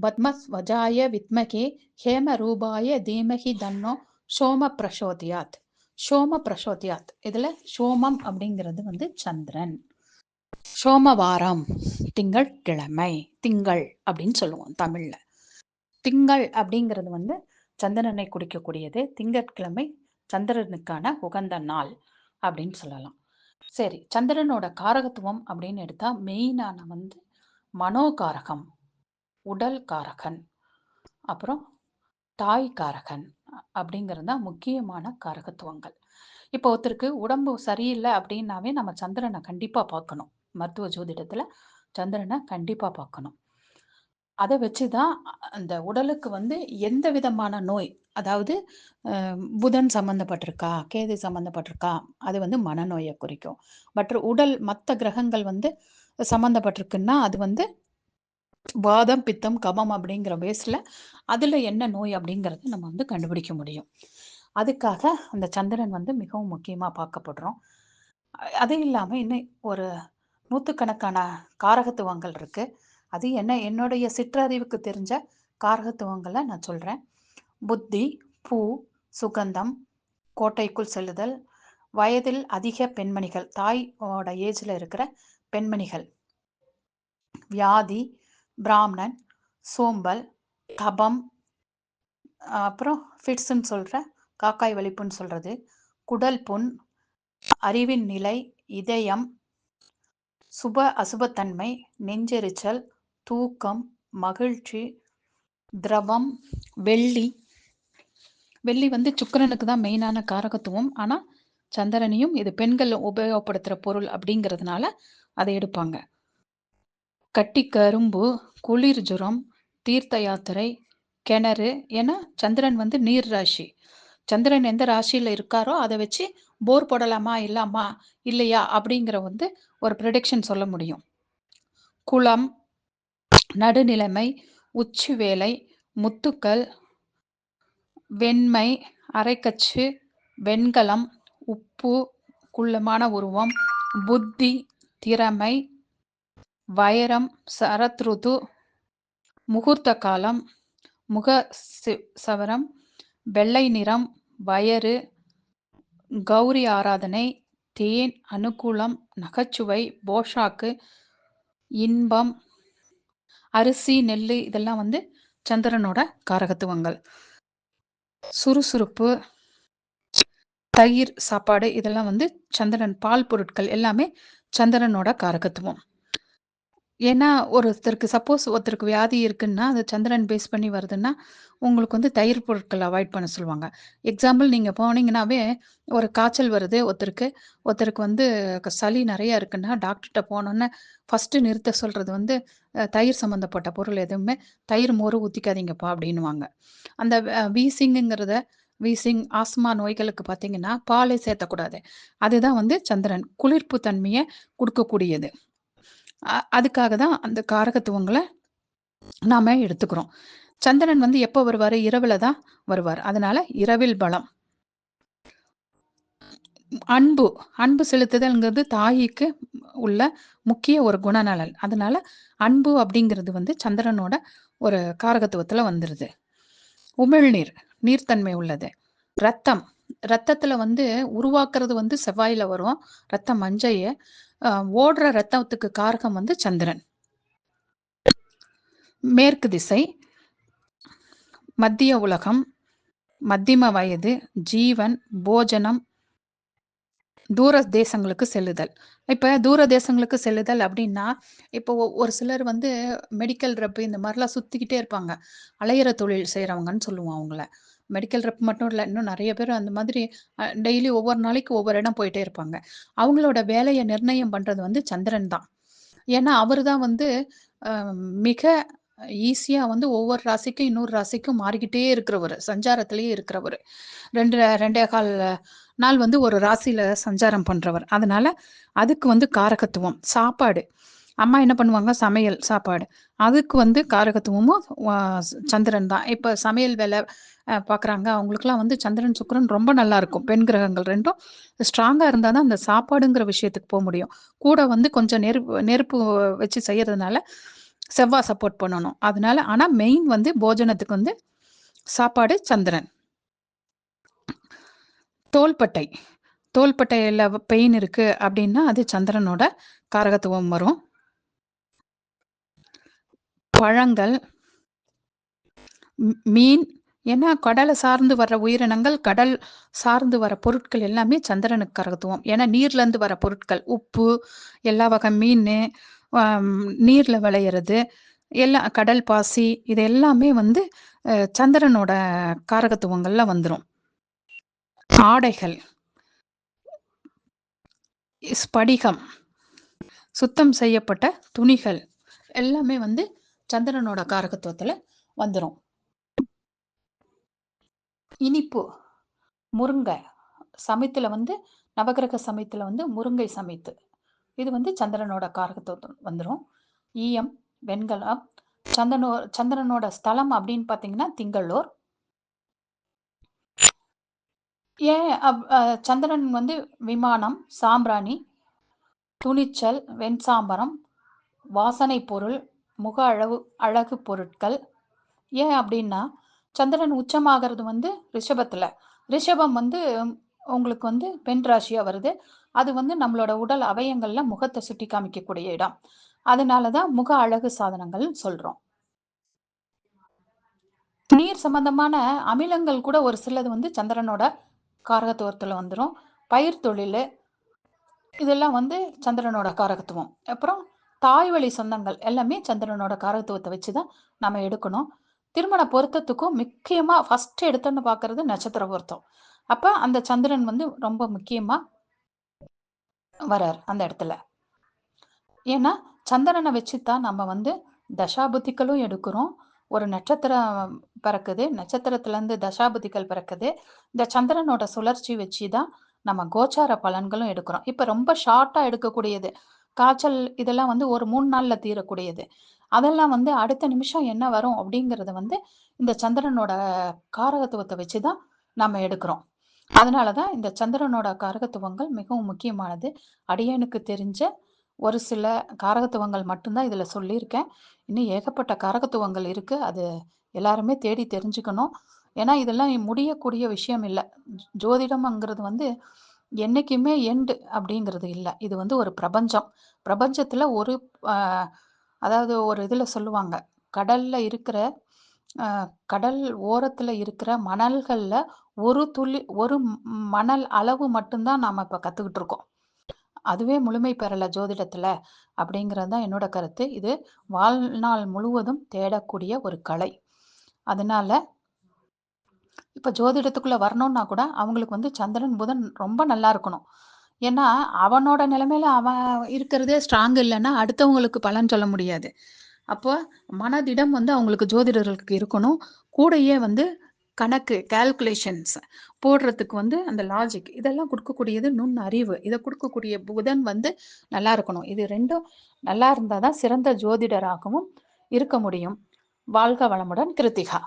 பத்மஸ்வஜாய வித்மகே ஹேம ரூபாய தீமகி தன்னோ சோம பிரசோதியாத். சோம பிரசோதியாத் இதுல சோமம் அப்படிங்கிறது வந்து சந்திரன். சோமவாரம் திங்கட்கிழமை, திங்கள் அப்படின்னு சொல்லுவோம் தமிழ்ல. திங்கள் அப்படிங்கிறது வந்து சந்திரனை குறிக்கக்கூடியது. திங்கட்கிழமை சந்திரனுக்கான உகந்த நாள் அப்படின்னு சொல்லலாம். சரி, சந்திரனோட காரகத்துவம் அப்படின்னு எடுத்தா மெயினான வந்து மனோகாரகம், உடல் காரகன், அப்புறம் தாய் காரகன் அப்படிங்கிறது தான் முக்கியமான காரகத்துவங்கள். இப்போ ஒருத்தருக்கு உடம்பு சரியில்லை அப்படின்னாவே நம்ம சந்திரனை கண்டிப்பா பார்க்கணும். மருத்துவ ஜோதிடத்துல சந்திரனை கண்டிப்பா பார்க்கணும். அதை வச்சுதான் அந்த உடலுக்கு வந்து எந்த விதமான நோய், அதாவது புதன் சம்பந்தப்பட்டிருக்கா, கேது சம்பந்தப்பட்டிருக்கா, அது வந்து மனநோயை குறிக்கும். மற்ற கிரகங்கள் வந்து சம்பந்தப்பட்டிருக்குன்னா அது வந்து வாதம், பித்தம், கபம் அப்படிங்கிற பேஸ்ல அதுல என்ன நோய் அப்படிங்கறத நம்ம வந்து கண்டுபிடிக்க முடியும். அதுக்காக அந்த சந்திரன் வந்து மிகவும் முக்கியமா பார்க்கப்படுறோம். அது இல்லாம இன்னும் ஒரு நூற்றுக்கணக்கான காரகத்துவங்கள் இருக்கு. அது என்னுடைய சிற்றறிவுக்கு தெரிஞ்ச காரகத்துவங்களை நான் சொல்றேன். புத்தி, பூ, சுகந்தம், கோட்டைக்குள் செல்லுதல், வயதில் அதிக பெண்மணிகள், தாயோட ஏஜ்ல இருக்கிற பெண்மணிகள், வியாதி, பிராமணன், சோம்பல், கபம், அப்புறம் ஃபிட்ஸ்ன்னு சொல்ற காக்காய் வலிப்புன்னு சொல்றது, குடல் புண், அறிவின் நிலை, இதயம், சுப அசுபத்தன்மை, நெஞ்செரிச்சல், தூக்கம், மகிழ்ச்சி, திரவம், வெள்ளி. வெள்ளி வந்து சுக்கிரனுக்கு தான் மெயினான காரகத்துவம். ஆனா சந்திரனையும் இது பெண்கள் உபயோகப்படுத்துற பொருள் அப்படிங்கிறதுனால அதை எடுப்பாங்க. கட்டி கரும்பு, குளிர் ஜுரம், தீர்த்த யாத்திரை, கிணறு. ஏன்னா சந்திரன் வந்து நீர் ராசி. சந்திரன் எந்த ராசியில இருக்காரோ அதை வச்சு போர் போடலாமா இல்லாமா இல்லையா அப்படிங்கிற வந்து ஒரு ப்ரெடிக்ஷன் சொல்ல முடியும். குளம், நடுநிலைமை, உச்சி வேலை, முத்துக்கள், வெண்மை, அரைக்கச்சு, வெண்கலம், உப்பு, குள்ளமான உருவம், புத்தி, திறமை, வைரம், சரத்ருது, முகூர்த்த காலம், முக சவரம், வெள்ளை நிறம், வயறு, கௌரி ஆராதனை, தேன், அனுகூலம், நகைச்சுவை, போஷாக்கு, இன்பம், அரிசி, நெல், இதெல்லாம் வந்து சந்திரனோட காரகத்துவங்கள். சுறுசுறுப்பு, தயிர், சாப்பாடு, இதெல்லாம் வந்து சந்திரன். பால் பொருட்கள் எல்லாமே சந்திரனோட காரகத்துவம். ஏன்னா ஒருத்தருக்கு சப்போஸ் ஒருத்தருக்கு வியாதி இருக்குன்னா அது சந்திரன் பேஸ் பண்ணி வருதுன்னா உங்களுக்கு வந்து தயிர் பொருட்கள் அவாய்ட் பண்ண சொல்லுவாங்க. எக்ஸாம்பிள் நீங்க போனீங்கன்னாவே ஒரு காய்ச்சல் வருது ஒருத்தருக்கு வந்து சளி நிறைய இருக்குன்னா டாக்டர்கிட்ட போனோன்னே ஃபர்ஸ்ட் நிறுத்த சொல்றது வந்து தயிர் சம்மந்தப்பட்ட பொருள் எதுவுமே தயிர் மோர் ஊற்றிக்காதீங்கப்பா அப்படின்னுவாங்க. அந்த வீசிங், ஆஸ்மா நோய்களுக்கு பார்த்தீங்கன்னா பாலே சேர்த்தக்கூடாது. அதுதான் வந்து சந்திரன் குளிர்ப்பு தன்மையை கொடுக்கக்கூடியது. அதுக்காக தான் அந்த காரகத்துவங்களை நாம எடுத்துக்கிறோம். சந்திரன் வந்து எப்போ வருவாரு? இரவுல தான் வருவார். அதனால இரவில் பலம். அன்பு செலுத்துதல்ங்கிறது தாய்க்கு உள்ள முக்கிய ஒரு குணநலன். அதனால அன்பு அப்படிங்கிறது வந்து சந்திரனோட ஒரு காரகத்துவத்துல வந்துருது. உமிழ்நீர், நீர்த்தன்மை உள்ளது. ரத்தத்துல வந்து உருவாக்குறது வந்து செவ்வாயில வரும். ரத்த மஞ்சைய ஓடுற ரத்தத்துக்கு காரகம் வந்து சந்திரன். மேற்கு திசை, மத்திய உலகம், மத்திம வயது, ஜீவன், போஜனம், தூர தேசங்களுக்கு செல்லுதல். இப்ப தூர தேசங்களுக்கு செல்லுதல் அப்படின்னா இப்போ ஒரு சிலர் வந்து மெடிக்கல் ரெப் இந்த மாதிரிலாம் சுத்திக்கிட்டே இருப்பாங்க. அலையிற தொழில் செய்யறவங்கன்னு சொல்லுவோம் அவங்கள. மெடிக்கல் ரெப் மட்டும் இல்லை, இன்னும் நிறைய பேர் அந்த மாதிரி டெய்லி ஒவ்வொரு நாளைக்கு ஒவ்வொரு இடம் போயிட்டே இருப்பாங்க. அவங்களோட வேலையை நிர்ணயம் பண்றது வந்து சந்திரன் தான். ஏன்னா அவர் தான் வந்து மிக ஈஸியா வந்து ஒவ்வொரு ராசிக்கும் இன்னொரு ராசிக்கும் மாறிக்கிட்டே இருக்கிறவர், சஞ்சாரத்திலேயே இருக்கிறவர். 2.25 நாள் வந்து ஒரு ராசியில சஞ்சாரம் பண்றவர். அதனால அதுக்கு வந்து காரகத்துவம். சாப்பாடு, அம்மா என்ன பண்ணுவாங்க? சமையல், சாப்பாடு, அதுக்கு வந்து காரகத்துவமும் சந்திரன் தான். இப்ப சமையல் வேலை பார்க்குறாங்க அவங்களுக்குலாம் வந்து சந்திரன் சுக்கிரன் ரொம்ப நல்லா இருக்கும். பெண் கிரகங்கள் ரெண்டும் ஸ்ட்ராங்கா இருந்தால் தான் அந்த சாப்பாடுங்கிற விஷயத்துக்கு போக முடியும். கூட வந்து கொஞ்சம் நெருப்பு வச்சு செய்யறதுனால செவ்வாய் சப்போர்ட் பண்ணணும். அதனால ஆனா மெயின் வந்து போஜனத்துக்கு வந்து சாப்பாடு சந்திரன். தோள்பட்டை தோள்பட்டையில பெயின் இருக்கு அப்படின்னா அது சந்திரனோட காரகத்துவம் வரும். பழங்கள், மீன், ஏன்னா கடலை சார்ந்து வர்ற உயிரினங்கள், கடல் சார்ந்து வர பொருட்கள் எல்லாமே சந்திரனுக்கு காரகத்துவம். ஏன்னா நீர்ல இருந்து வர பொருட்கள், உப்பு, எல்லா வகை மீன், நீர்ல விளையிறது, எல்லாம் கடல் பாசி, இது எல்லாமே வந்து சந்திரனோட காரகத்துவங்கள்ல வந்துரும். ஆடைகள், ஸ்படிகம், சுத்தம் செய்யப்பட்ட துணிகள் எல்லாமே வந்து சந்திரனோட காரகத்துவத்துல வந்துரும். இனிப்பு, முருங்கை சமைத்துல வந்து நவகிரக சமைத்துல வந்து முருங்கை சமைத்து இது வந்து சந்திரனோட காரகத்துவம் வந்துரும். ஈயம், வெண்கலம், சந்திரனோட ஸ்தலம் அப்படின்னு பாத்தீங்கன்னா திங்களூர். ஏன் சந்திரன் வந்து விமானம், சாம்பிராணி, துணிச்சல், வெண்சாம்பரம், வாசனை பொருள், முக அழகு பொருட்கள். ஏன் அப்படின்னா சந்திரன் உச்சமாகிறது வந்து ரிஷபத்துல. ரிஷபம் வந்து உங்களுக்கு வந்து பெண் ராசியா வருது. அது வந்து நம்மளோட உடல் அவயங்கள்ல முகத்தை சுட்டி காமிக்கக்கூடிய இடம். அதனாலதான் முக அழகு சாதனங்கள் சொல்றோம். நீர் சம்பந்தமான அமிலங்கள் கூட ஒரு சிலது வந்து சந்திரனோட காரகத்துவத்துல வந்துடும். பயிர் தொழில், இதெல்லாம் வந்து சந்திரனோட காரகத்துவம். அப்புறம் தாய் வழி சொந்தங்கள் எல்லாமே சந்திரனோட காரகத்துவத்தை வச்சுதான் நம்ம எடுக்கணும். திருமண பொருத்தத்துக்கும் முக்கியமா ஃபர்ஸ்ட் எடுத்தோன்னு பாக்குறது நட்சத்திர பொருத்தம். அப்ப அந்த சந்திரன் வந்து ரொம்ப முக்கியமா வரார் அந்த இடத்துல. ஏன்னா சந்திரனை வச்சுதான் நம்ம வந்து தசாபுத்திகளும் எடுக்கிறோம். ஒரு நட்சத்திரம் பிறக்குது, நட்சத்திரத்துல இருந்து தசாபுத்திகள் பிறக்குது. இந்த சந்திரனோட சுழற்சி வச்சுதான் நம்ம கோச்சார பலன்களும் எடுக்கிறோம். இப்ப ரொம்ப ஷார்ட்டா எடுக்கக்கூடியது காய்ச்சல், இதெல்லாம் வந்து ஒரு 3 நாள்ல தீரக்கூடியது. அதெல்லாம் வந்து அடுத்த நிமிஷம் என்ன வரும் அப்படிங்கறத வந்து இந்த சந்திரனோட காரகத்துவத்தை வச்சுதான் நம்ம எடுக்கிறோம். அதனாலதான் இந்த சந்திரனோட காரகத்துவங்கள் மிகவும் முக்கியமானது. அடியனுக்கு தெரிஞ்ச ஒரு சில காரகத்துவங்கள் மட்டும்தான் இதுல சொல்லியிருக்கேன். இன்னும் ஏகப்பட்ட காரகத்துவங்கள் இருக்கு. அது எல்லாருமே தேடி தெரிஞ்சுக்கணும். ஏன்னா இதெல்லாம் முடியக்கூடிய விஷயம் இல்லை. ஜோதிடம்ங்கிறது வந்து என்னைக்குமே எண்டு அப்படிங்கிறது இல்லை. இது வந்து ஒரு பிரபஞ்சம். பிரபஞ்சத்துல ஒரு அதாவது ஒரு இதுல சொல்லுவாங்க, கடல்ல இருக்கிற கடல் ஓரத்துல இருக்கிற மணல்கள்ல ஒரு துளி, ஒரு மணல் அளவு மட்டும்தான் நாம இப்ப கத்துக்கிட்டு இருக்கோம். அதுவே முழுமை பெறல ஜோதிடத்துல அப்படிங்கிறது தான் என்னோட கருத்து. இது வாழ்நாள் முழுவதும் தேடக்கூடிய ஒரு கலை. அதனால இப்ப ஜோதிடத்துக்குள்ள வரணும்னா கூட அவங்களுக்கு வந்து சந்திரன் புதன் ரொம்ப நல்லா இருக்கணும். ஏன்னா அவனோட நிலைமையில அவன் இருக்கிறதே ஸ்ட்ராங் இல்லைன்னா அடுத்தவங்களுக்கு பலன் சொல்ல முடியாது. அப்போ மனதிடம் வந்து அவங்களுக்கு ஜோதிடர்களுக்கு இருக்கணும். கூடயே வந்து கணக்கு, கால்குலேஷன்ஸ் போடுறதுக்கு வந்து அந்த லாஜிக், இதெல்லாம் கொடுக்கக்கூடியது நுண் அறிவு. இதை கொடுக்கக்கூடிய புதன் வந்து நல்லா இருக்கணும். இது ரெண்டும் நல்லா இருந்தாதான் சிறந்த ஜோதிடராகவும் இருக்க முடியும். வாழ்க வளமுடன். கிருத்திகா.